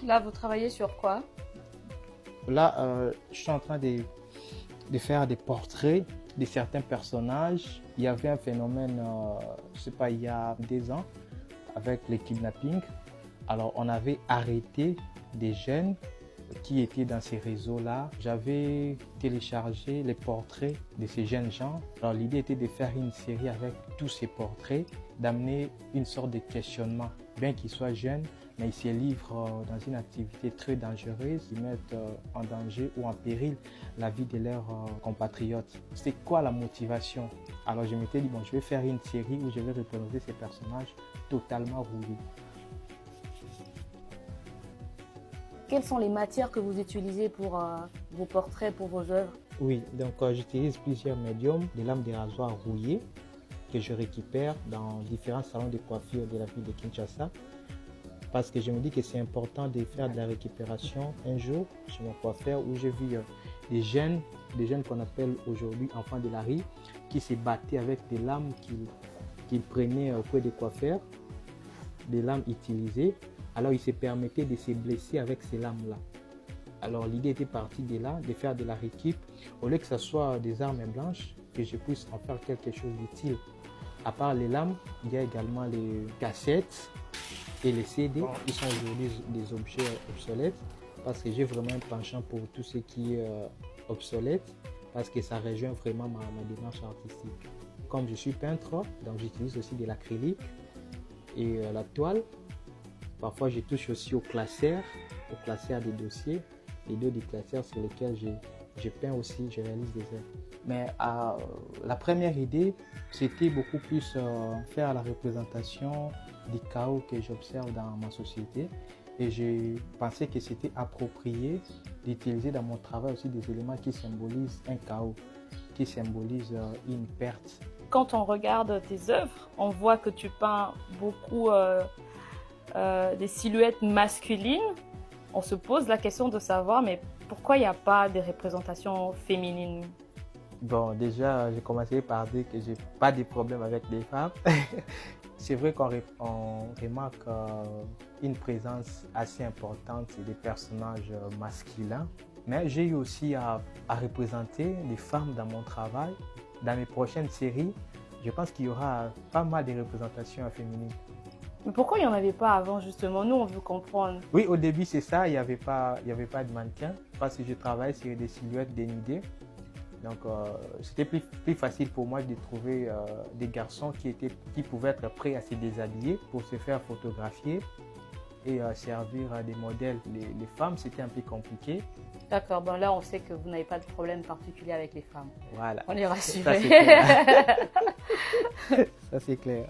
Là, vous travaillez sur quoi? Là, je suis en train de faire des portraits de certains personnages. Il y avait un phénomène, je ne sais pas, il y a 2 ans, avec les kidnappings. Alors, on avait arrêté des jeunes qui étaient dans ces réseaux-là. J'avais téléchargé les portraits de ces jeunes gens. Alors, l'idée était de faire une série avec tous ces portraits, d'amener une sorte de questionnement. Bien qu'ils soient jeunes, mais ils se livrent dans une activité très dangereuse. Ils mettent en danger ou en péril la vie de leurs compatriotes. C'est quoi la motivation? Alors, je m'étais dit, bon, je vais faire une série où je vais représenter ces personnages totalement rouillés. Quelles sont les matières que vous utilisez pour vos portraits, pour vos œuvres? Oui, donc j'utilise plusieurs médiums, des lames de rasoir rouillées que je récupère dans différents salons de coiffure de la ville de Kinshasa. Parce que je me dis que c'est important de faire de la récupération un jour chez mon coiffeur où j'ai vu des jeunes qu'on appelle aujourd'hui enfants de la rue, qui se battaient avec des lames qu'ils prenaient auprès des coiffeurs, des lames utilisées. Alors ils se permettaient de se blesser avec ces lames-là. Alors l'idée était partie de là, de faire de la récup, au lieu que ce soit des armes blanches, que je puisse en faire quelque chose d'utile. À part les lames, il y a également les cassettes et les CD, qui sont aujourd'hui des objets obsolètes, parce que j'ai vraiment un penchant pour tout ce qui est obsolète, parce que ça rejoint vraiment ma démarche artistique. Comme je suis peintre, donc j'utilise aussi de l'acrylique et la toile. Parfois, je touche aussi au classeur des dossiers, les deux des classeurs sur lesquels je peins aussi, je réalise des œuvres. Mais la première idée, c'était beaucoup plus faire la représentation du chaos que j'observe dans ma société. Et j'ai pensé que c'était approprié d'utiliser dans mon travail aussi des éléments qui symbolisent un chaos, qui symbolisent une perte. Quand on regarde tes œuvres, on voit que tu peins beaucoup des silhouettes masculines. On se pose la question de savoir, mais pourquoi il n'y a pas de représentation féminine? Bon, déjà, j'ai commencé par dire que j'ai pas de problème avec les femmes. C'est vrai qu'on remarque une présence assez importante des personnages masculins, mais j'ai eu aussi à représenter des femmes dans mon travail. Dans mes prochaines séries, je pense qu'il y aura pas mal de représentations féminines. Mais pourquoi il n'y en avait pas avant, justement? Nous, on veut comprendre. Oui, au début, c'est ça, il n'y avait pas de mannequin, parce que je travaille sur des silhouettes dénudées. Donc, c'était plus facile pour moi de trouver des garçons qui pouvaient être prêts à se déshabiller pour se faire photographier et servir des modèles. Les femmes, c'était un peu compliqué. D'accord, bon là, on sait que vous n'avez pas de problème particulier avec les femmes. Voilà. On est rassurés. Ça, c'est clair. Ça, c'est clair.